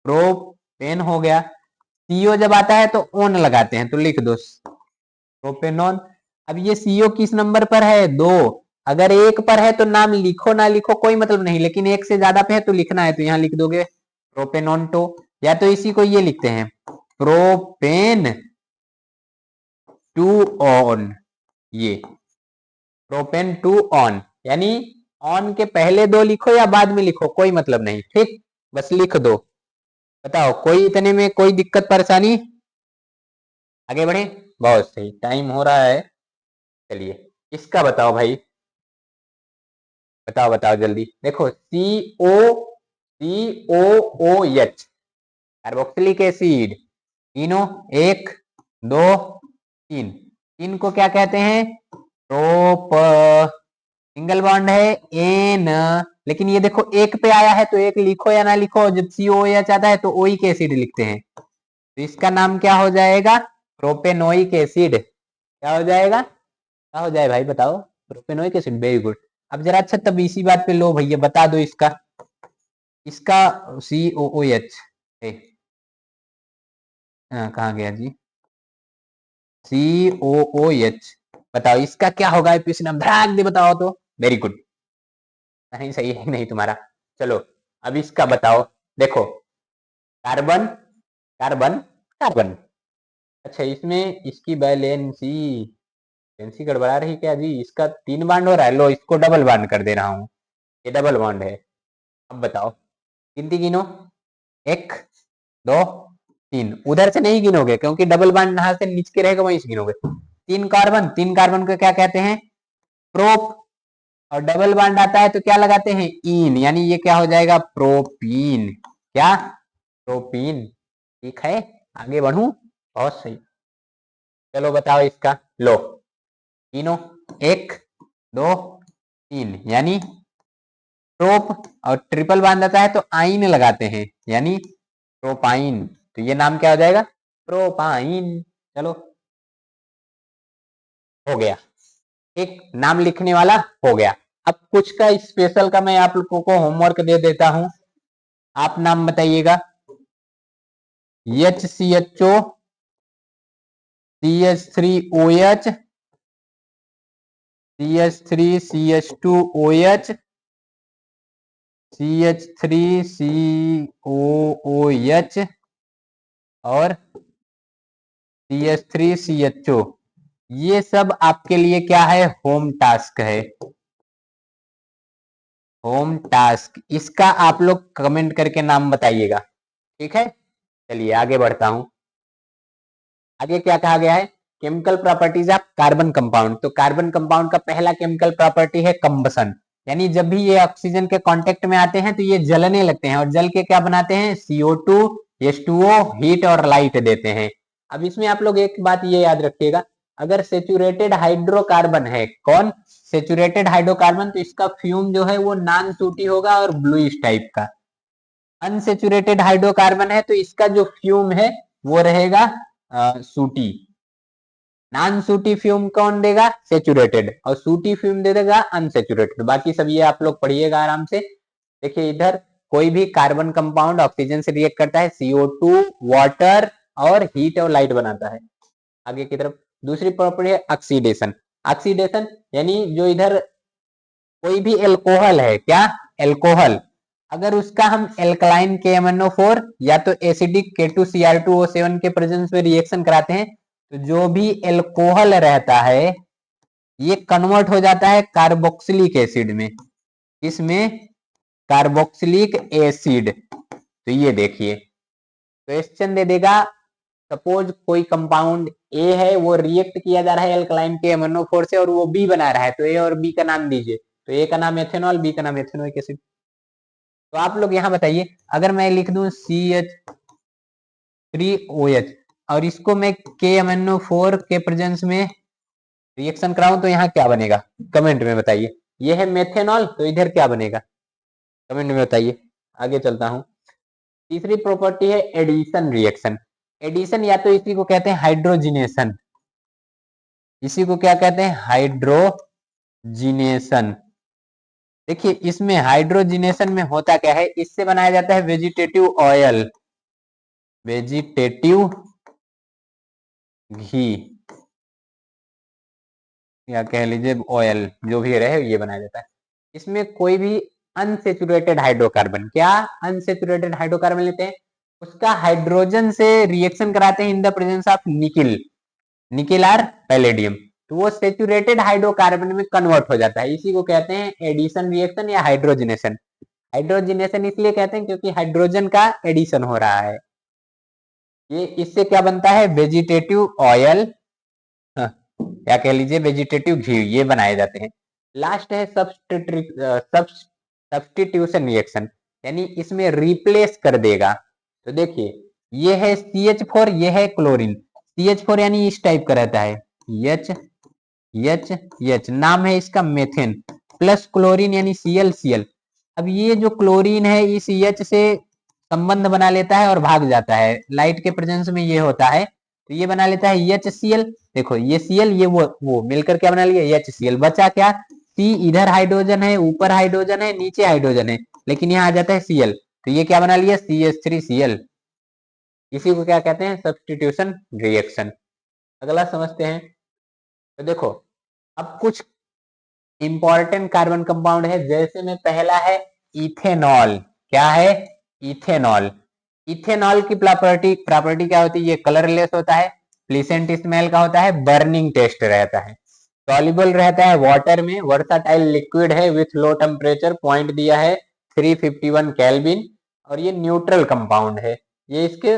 प्रोपेन हो गया। CO जब आता है तो ओन लगाते हैं, तो लिख दो प्रोपेनॉन। अब ये CO किस नंबर पर है? 2। अगर 1 पर है तो नाम लिखो ना लिखो कोई मतलब नहीं, लेकिन 1 से ज्यादा पे है तो लिखना है, तो यहाँ लिख दोगे प्रोपेनॉन टू। या तो इसी को ये लिखते हैं प्रोपेन टू ऑन, ये प्रोपेन टू ऑन, यानी ऑन के पहले 2 लिखो या बाद में लिखो कोई मतलब नहीं। ठीक, बस लिख दो। बताओ कोई इतने में कोई दिक्कत परेशानी? आगे बढ़े। बहुत सही, टाइम हो रहा है। चलिए इसका बताओ भाई, बताओ बताओ जल्दी। देखो COOH कार्बोक्सिलिक एसिड। तीनों 1 2 3। 3 को क्या कहते हैं? प्रोप। सिंगल बॉन्ड है एन, लेकिन ये देखो 1 पे आया है तो 1 लिखो या ना लिखो, जब COOH आता है तो ओइक एसिड लिखते हैं, तो इसका नाम क्या हो जाएगा? Propanoic acid. क्या हो जाएगा? क्या हो जाए भाई बताओ? Propanoic acid. Very good. अब जरा अच्छा तब इसी बात पे लो भैया बता दो इसका। इसका COOH कहाँ गया जी? COOH बताओ इसका क्या होगा? एपीसी नाम धड़ाक दे बताओ तो। वेरी गुड, नहीं सही है नहीं तुम्हारा। चलो अब इसका बताओ। देखो कार्बन कार्बन कार्बन। अच्छा इसमें इसकी वैलेंसी वैलेंसी गड़बड़ा रही क्या जी? इसका 3 बांड हो रहा है, लो इसको डबल बांड कर दे रहा हूँ, ये डबल बॉन्ड है। अब बताओ गिनती गिनो 1 2 3। उधर से नहीं गिनोगे क्योंकि डबल बॉन्ड जहां से नीचे रहेगा वहीं से गिनोगे। 3 कार्बन, 3 कार्बन को क्या कहते हैं? प्रोप। और डबल बॉन्ड आता है तो क्या लगाते हैं? इन, यानी ये क्या हो जाएगा? प्रोपीन। क्या? प्रोपीन। ठीक है, आगे बढ़ू। बहुत सही। चलो बताओ इसका। लो तीनों 1 2 3, यानी प्रोप। और ट्रिपल बांध आता है तो आइन लगाते हैं, यानी प्रोपाइन, तो ये नाम क्या हो जाएगा? प्रोपाइन। चलो हो गया, एक नाम लिखने वाला हो गया। अब कुछ का स्पेशल का मैं आप लोगों को होमवर्क दे देता हूं, आप नाम बताइएगा। HCHO CH3OH CH3CH2OH CH3COOH और CH3CHO। ये सब आपके लिए क्या है? होम टास्क है, होम टास्क। इसका आप लोग कमेंट करके नाम बताइएगा। ठीक है, चलिए आगे बढ़ता हूं। आगे क्या कहा गया है? Chemical properties of carbon compound. तो कार्बन कंपाउंड का पहला केमिकल प्रॉपर्टी है कंबसन, यानी जब भी ये ऑक्सीजन के कांटेक्ट में आते हैं तो ये जलने लगते हैं और जल के क्या बनाते हैं, CO2, H2O, हीट और लाइट देते हैं। अब इसमें आप लोग एक बात ये याद रखिएगा, अगर सेचुरेटेड हाइड्रोकार्बन है, कौन, सेचुरेटेड हाइड्रोकार्बन, तो इसका फ्यूम जो है वो नॉन सूटी होगा और ब्लूइश टाइप का। अनसेचुरेटेड हाइड्रोकार्बन है तो इसका जो फ्यूम है वो रहेगा सूटी। नॉन सूटी फ्यूम कौन देगा, सेचुरेटेड, और सूटी फ्यूम दे देगा अनसेचुरेटेड। बाकी सब ये आप लोग पढ़िएगा आराम से। देखिए इधर कोई भी कार्बन कंपाउंड ऑक्सीजन से रिएक्ट करता है, CO2, वाटर और हीट और लाइट बनाता है। आगे की तरफ दूसरी प्रॉपर्टी है ऑक्सीडेशन। ऑक्सीडेशन यानी जो इधर कोई भी एल्कोहल है, क्या, एल्कोहल, अगर उसका हम एल्कलाइन KMnO4 या तो एसिडिक K2Cr2O7 के प्रेजेंस में रिएक्शन कराते हैं तो जो भी एल्कोहल रहता है ये कन्वर्ट हो जाता है कार्बोक्सिलिक एसिड में। इसमें कार्बोक्सिलिक एसिड। तो ये देखिए क्वेश्चन दे देगा, सपोज कोई कंपाउंड ए है वो रिएक्ट किया जा रहा है एल्कलाइन KMnO4 से और वो बी बना रहा है, तो ए और बी का नाम दीजिए। तो ए का नाम एथेनॉल, बी का नाम एथेनोइक एसिड। तो आप लोग यहाँ बताइए, अगर मैं लिख दूं CH3OH और इसको मैं KMnO4 के प्रेजेंस में रिएक्शन कराऊं तो यहाँ क्या बनेगा, कमेंट में बताइए। ये है मेथेनॉल, तो इधर क्या बनेगा, कमेंट में बताइए। आगे चलता हूं, तीसरी प्रॉपर्टी है एडिशन रिएक्शन। एडिशन या तो इसी को कहते हैं हाइड्रोजिनेशन, इसी को क्या कहते हैं, हाइड्रोजिनेशन। देखिए इसमें हाइड्रोजिनेशन में होता क्या है, इससे बनाया जाता है वेजिटेटिव ऑयल, वेजिटेटिव घी या कह लीजिए ऑयल, जो भी रहे ये बनाया जाता है। इसमें कोई भी अनसेचुरेटेड हाइड्रोकार्बन, क्या, अनसेचुरेटेड हाइड्रोकार्बन लेते हैं, उसका हाइड्रोजन से रिएक्शन कराते हैं in the presence of nickel, nickel or palladium, तो वो सेचुरेटेड हाइड्रोकार्बन में कन्वर्ट हो जाता है। इसी को कहते हैं एडिशन रिएक्शन या हाइड्रोजिनेशन। हाइड्रोजिनेशन इसलिए कहते हैं क्योंकि हाइड्रोजन का एडिशन हो रहा है। ये इससे क्या बनता है, वेजिटेटिव ऑयल या कह लीजिए वेजिटेटिव घी, ये बनाए जाते हैं। लास्ट है सब्स्टिट्यूशन रिएक्शन, यानी इसमें रिप्लेस कर देगा। तो देखिए ये है CH4, ये है क्लोरीन। CH4 यानी इस टाइप का रहता है, H नाम है इसका मेथेन, प्लस क्लोरीन यानी Cl। अब ये जो क्लोरीन है इस H से संबंध बना लेता है और भाग जाता है, लाइट के प्रेजेंस में ये होता है, तो ये बना लेता है HCl। देखो ये Cl, ये वो मिलकर क्या बना लिया, HCl। बचा क्या, C, इधर हाइड्रोजन है, ऊपर हाइड्रोजन है, नीचे हाइड्रोजन है, लेकिन यहाँ आ जाता है Cl, तो ये क्या बना लिया, CH3Cl। इसी को क्या कहते हैं, सब्स्टिट्यूशन रिएक्शन। अगला समझते हैं। तो देखो अब कुछ इंपॉर्टेंट कार्बन कंपाउंड है, जैसे में पहला है इथेनॉल। क्या है, इथेनॉल। इथेनॉल की प्रॉपर्टी क्या होती है, ये कलरलेस होता है, प्लीसेंट स्मेल का होता है, बर्निंग टेस्ट रहता है, सॉल्युबल रहता है वाटर में, वर्साटाइल लिक्विड है विथ लो टेम्परेचर, पॉइंट दिया है 351 केल्विन, और ये न्यूट्रल कंपाउंड है। ये इसके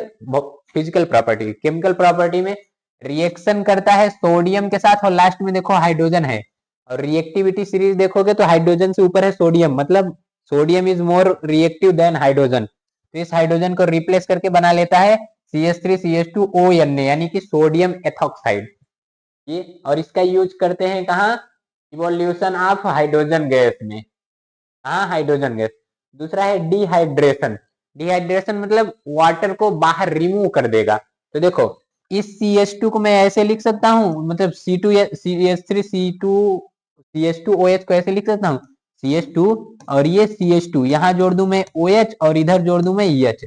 फिजिकल प्रॉपर्टी। केमिकल प्रॉपर्टी में रिएक्शन करता है सोडियम के साथ और लास्ट में देखो हाइड्रोजन है, और रिएक्टिविटी सीरीज देखोगे तो हाइड्रोजन से ऊपर है सोडियम, मतलब sodium is more reactive than hydrogen, तो इस हाइड्रोजन को रिप्लेस करके बना लेता है CH3CH2ONA, यानी कि सोडियम एथॉक्साइड। ये और इसका यूज करते हैं कहाँ, इवोल्यूशन ऑफ हाइड्रोजन गैस में, हाँ हाइड्रोजन गैस। दूसरा है डिहाइड्रेशन। डिहाइड्रेशन मतलब वाटर को बाहर रिमूव कर देगा। तो देखो इस CH2 को मैं ऐसे लिख सकता हूँ, मतलब CH3CH2OH को ऐसे लिख सकता हूँ, CH2 और ये CH2, यहाँ जोड़ दूं मैं OH और इधर जोड़ दूं मैं EH।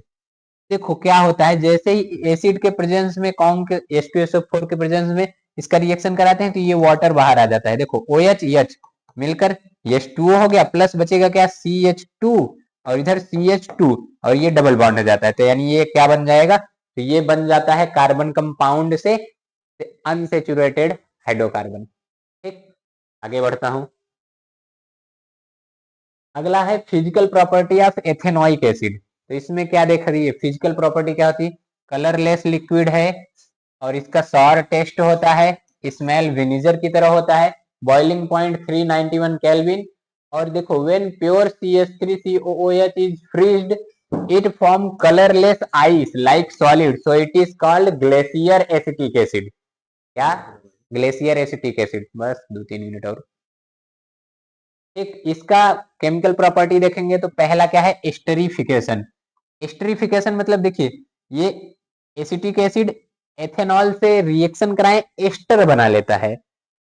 देखो क्या होता है, जैसे ही एसिड के प्रेजेंस में कौन के H2SO4 के प्रेजेंस में इसका रिएक्शन कराते हैं तो ये वाटर बाहर आ जाता है। देखो OH EH मिलकर H2O हो गया, प्लस बचेगा क्या, CH2 और इधर CH2 और ये डबल बॉन्ड हो जाता है, तो यानी ये क्या बन जाएगा, तो ये बन जाता है कार्बन कंपाउंड से अनसेचुरेटेड हाइड्रोकार्बन। ठीक, आगे बढ़ता हूं। अगला है physical property of ethanoic acid. तो इसमें क्या देख रही है, फिजिकल प्रॉपर्टी क्या होती है, कलरलेस लिक्विड है, और इसका सॉर टेस्ट होता है, स्मेल विनीगर की तरह होता है, बॉइलिंग पॉइंट 391 केल्विन। और देखो when pure CH3COOH is freezed it form colourless ice like solid, so it is called glacier acetic acid. क्या? Glacier acetic acid. बस 2-3 मिनट और। एक इसका केमिकल प्रॉपर्टी देखेंगे तो पहला क्या है? एस्टरिफिकेशन। एस्टरिफिकेशन मतलब देखिए, ये एसिटिक एसिड एथेनॉल से रिएक्शन कराए एस्टर बना लेता है,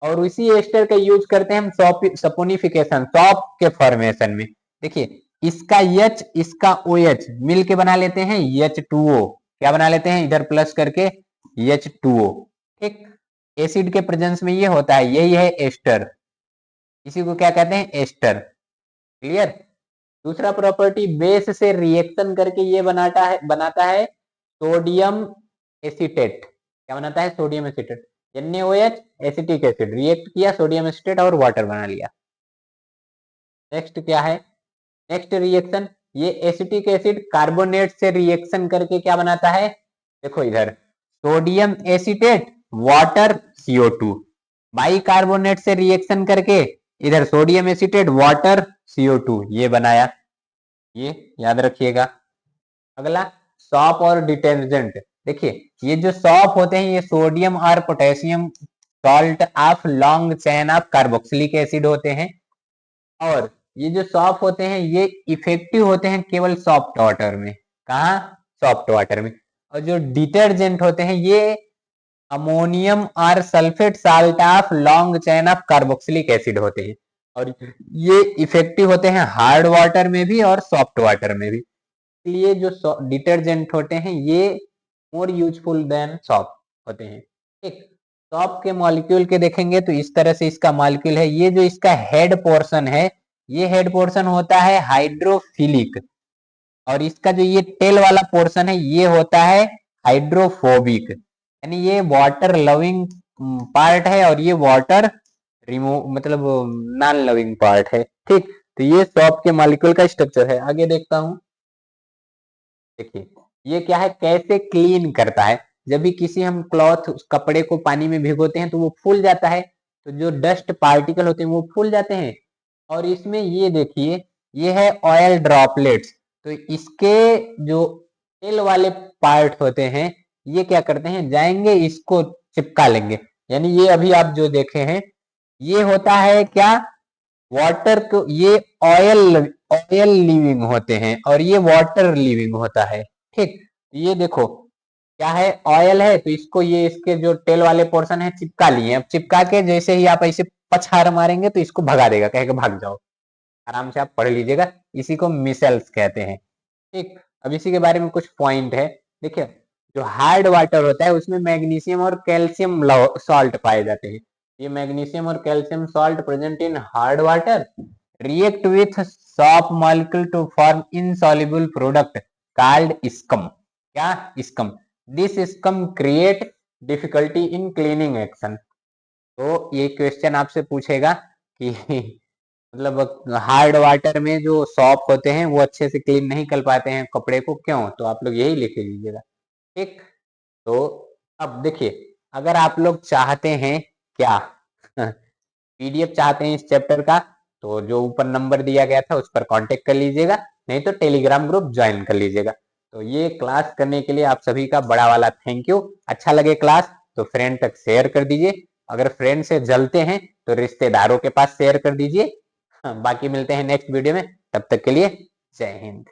और उसी एस्टर का यूज करते हैं हम सपोनिफिकेशन, सॉप के फॉर्मेशन में। देखिए इसका H इसका OH मिल के बना लेते हैं H2O। क्या बना लेते हैं? इधर प्लस करके H2O। ठीक, एसिड के प्रेजेंस में ये होता है, यही है एस्टर। इसी को क्या कहते हैं? एस्टर। क्लियर? दूसरा प्रॉपर्टी, बेस से रिएक्शन करके ये बनाता है सोडियम एसीटेट। क्या बनाता है? Sodium acetate. NaOH acetic acid react किया, सोडियम एसीटेट और वाटर बना लिया। नेक्स्ट क्या है? नेक्स्ट रिएक्शन, ये एसिटिक एसिड कार्बोनेट से रिएक्शन करके क्या बनाता है? देखो इधर sodium acetate water CO2, bicarbonate से रिएक्शन करके इधर सोडियम एसीटेट वाटर CO2 ये बनाया। ये याद रखिएगा। अगला सॉप और डिटर्जेंट। देखिए ये जो सॉप होते हैं ये सोडियम और potassium salt of long chain of carboxylic acid होते हैं, और ये जो सॉप होते हैं ये इफेक्टिव होते हैं केवल सॉफ्ट वाटर में। कहा? सॉफ्ट वाटर में। और जो डिटर्जेंट होते हैं ये अमोनियम और sulphate salt of long chain of carboxylic acid होते हैं, और ये इफेक्टिव होते हैं हार्ड वाटर में भी और सॉफ्ट वाटर में भी। इसलिए जो डिटर्जेंट होते हैं ये मोर यूजफुल देन सॉप होते हैं। ठीक, सॉप के मॉलिक्यूल के देखेंगे तो इस तरह से इसका मॉलिक्यूल है। ये जो इसका हेड पोर्शन है, ये हेड पोर्शन होता है हाइड्रोफिलिक, और इसका जो ये टेल वाला पोर्शन है ये होता है हाइड्रोफोबिक। यानी ये वाटर लविंग पार्ट है और ये वाटर रिमूव मतलब नॉन लविंग पार्ट है। ठीक, तो ये सॉप के मॉलिक्यूल का स्ट्रक्चर है। आगे देखता हूं। देखिए ये क्या है, कैसे क्लीन करता है। जब भी किसी हम क्लॉथ कपड़े को पानी में भिगोते हैं तो वो फूल जाता है, तो जो डस्ट पार्टिकल होते हैं वो फूल जाते हैं। और इसमें ये देखिए ये है ऑयल ड्रॉपलेट्स, तो इसके जो तेल वाले पार्ट होते हैं ये क्या करते हैं, जाएंगे इसको चिपका लेंगे। यानी ये अभी आप जो देखे हैं ये होता है क्या, वाटर को, ये ऑयल ऑयल लिविंग होते हैं और ये वाटर लिविंग होता है। ठीक, ये देखो क्या है, ऑयल है तो इसको ये इसके जो टेल वाले पोर्शन है चिपका लिए। अब चिपका के जैसे ही आप ऐसे पछाड़ मारेंगे तो इसको भगा देगा, कहेगा भाग जाओ। आराम से आप पढ़ लीजिएगा, इसी को मिसेल्स कहते हैं। ठीक, अब इसी के बारे में कुछ पॉइंट है। देखिए जो हार्ड वाटर होता है उसमें मैग्नीशियम और कैल्शियम सॉल्ट पाए जाते हैं। ये मैग्नीशियम और calcium salt present in hard water react with soap molecule to form insoluble product called scum. क्या? Scum. This scum create difficulty in cleaning action. तो ये क्वेश्चन आपसे पूछेगा कि मतलब हार्ड वाटर में जो सॉप होते हैं वो अच्छे से क्लीन नहीं कर पाते हैं कपड़े को, क्यों? तो आप लोग यही लिख लीजिएगा। ठीक, तो अब देखिए अगर आप लोग चाहते हैं क्या PDF चाहते हैं इस चैप्टर का, तो जो ऊपर नंबर दिया गया था उस पर कांटेक्ट कर लीजिएगा, नहीं तो टेलीग्राम ग्रुप ज्वाइन कर लीजिएगा। तो ये क्लास करने के लिए आप सभी का बड़ा वाला थैंक यू। अच्छा लगे क्लास तो फ्रेंड तक शेयर कर दीजिए, अगर फ्रेंड से जलते हैं तो रिश्तेदारों के पास शेयर कर दीजिए। बाकी मिलते हैं नेक्स्ट वीडियो में, तब तक के लिए जय हिंद।